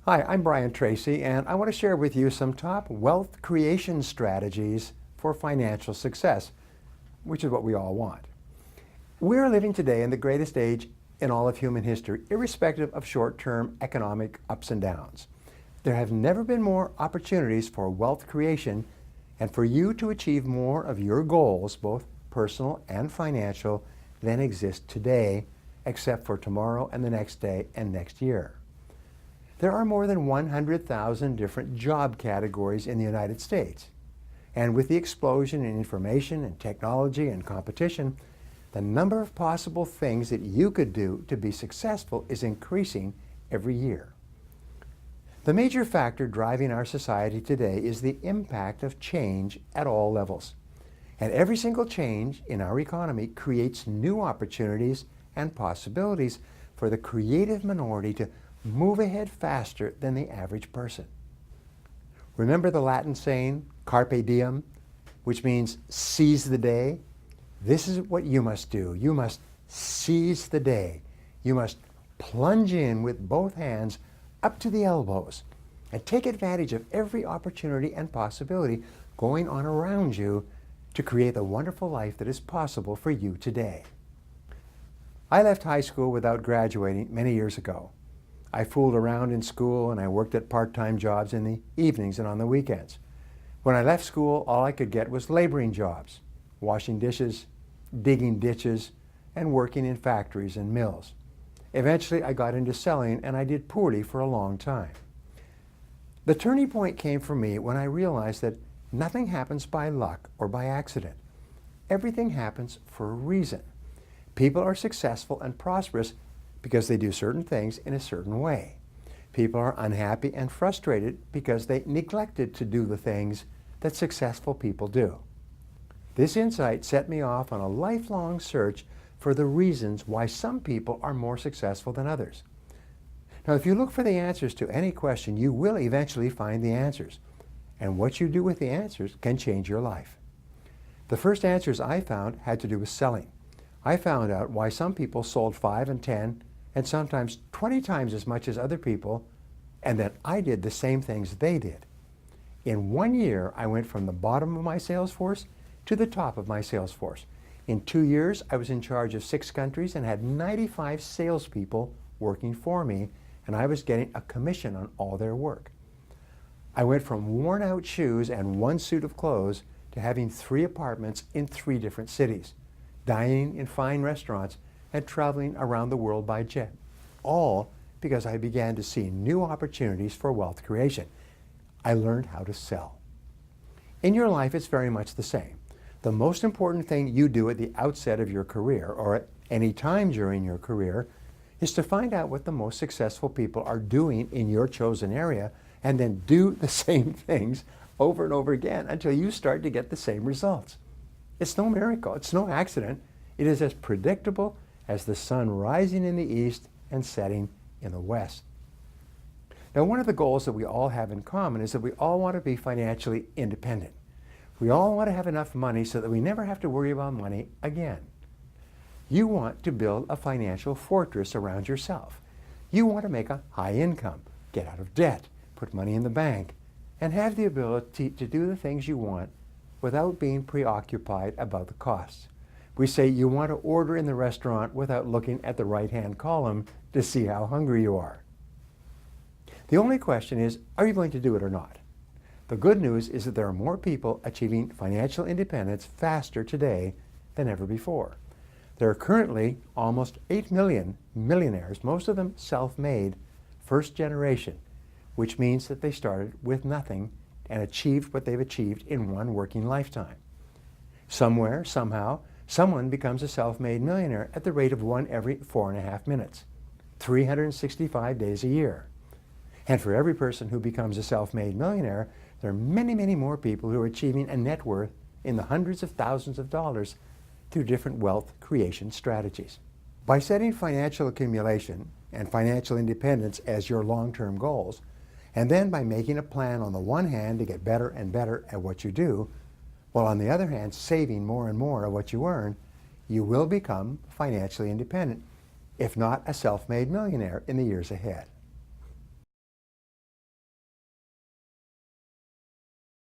Hi, I'm Brian Tracey, and I want to share with you some top wealth creation strategies for financial success, which is what we all want. We're living today in the greatest age in all of human history, irrespective of short-term economic ups and downs. There have never been more opportunities for wealth creation and for you to achieve more of your goals, both personal and financial, than exist today, except for tomorrow and the next day and next year. There are more than 100,000 different job categories in the United States. And with the explosion in information and technology and competition, the number of possible things that you could do to be successful is increasing every year. The major factor driving our society today is the impact of change at all levels. And every single change in our economy creates new opportunities and possibilities for the creative minority to move ahead faster than the average person. Remember the Latin saying, carpe diem, which means seize the day? This is what you must do. You must seize the day. You must plunge in with both hands up to the elbows and take advantage of every opportunity and possibility going on around you to create the wonderful life that is possible for you today. I left high school without graduating many years ago. I fooled around in school and I worked at part-time jobs in the evenings and on the weekends. When I left school, all I could get was laboring jobs, washing dishes, digging ditches, and working in factories and mills. Eventually, I got into selling and I did poorly for a long time. The turning point came for me when I realized that nothing happens by luck or by accident. Everything happens for a reason. People are successful and prosperous because they do certain things in a certain way. People are unhappy and frustrated because they neglected to do the things that successful people do. This insight set me off on a lifelong search for the reasons why some people are more successful than others. Now, if you look for the answers to any question, you will eventually find the answers. And what you do with the answers can change your life. The first answers I found had to do with selling. I found out why some people sold 5 and 10 and sometimes 20 times as much as other people, and that I did the same things they did. In 1 year, I went from the bottom of my sales force to the top of my sales force. In 2 years, I was in charge of 6 countries and had 95 salespeople working for me, and I was getting a commission on all their work. I went from worn-out shoes and 1 suit of clothes to having 3 apartments in 3 different cities, dining in fine restaurants, and traveling around the world by jet, all because I began to see new opportunities for wealth creation. I learned how to sell. In your life, it's very much the same. The most important thing you do at the outset of your career, or at any time during your career, is to find out what the most successful people are doing in your chosen area, and then do the same things over and over again until you start to get the same results. It's no miracle. It's no accident. It is as predictable as the sun rising in the east and setting in the west. Now, one of the goals that we all have in common is that we all want to be financially independent. We all want to have enough money so that we never have to worry about money again. You want to build a financial fortress around yourself. You want to make a high income, get out of debt, put money in the bank, and have the ability to do the things you want without being preoccupied about the costs. We say you want to order in the restaurant without looking at the right-hand column to see how hungry you are. The only question is, are you going to do it or not? The good news is that there are more people achieving financial independence faster today than ever before. There are currently almost 8 million millionaires, most of them self-made, first generation, which means that they started with nothing and achieved what they've achieved in one working lifetime. Somewhere, somehow, someone becomes a self-made millionaire at the rate of 1 every 4.5 minutes, 365 days a year. And for every person who becomes a self-made millionaire, there are many, many more people who are achieving a net worth in the hundreds of thousands of dollars through different wealth creation strategies. By setting financial accumulation and financial independence as your long-term goals, and then by making a plan on the one hand to get better and better at what you do, while on the other hand saving more and more of what you earn, you will become financially independent, if not a self-made millionaire in the years ahead.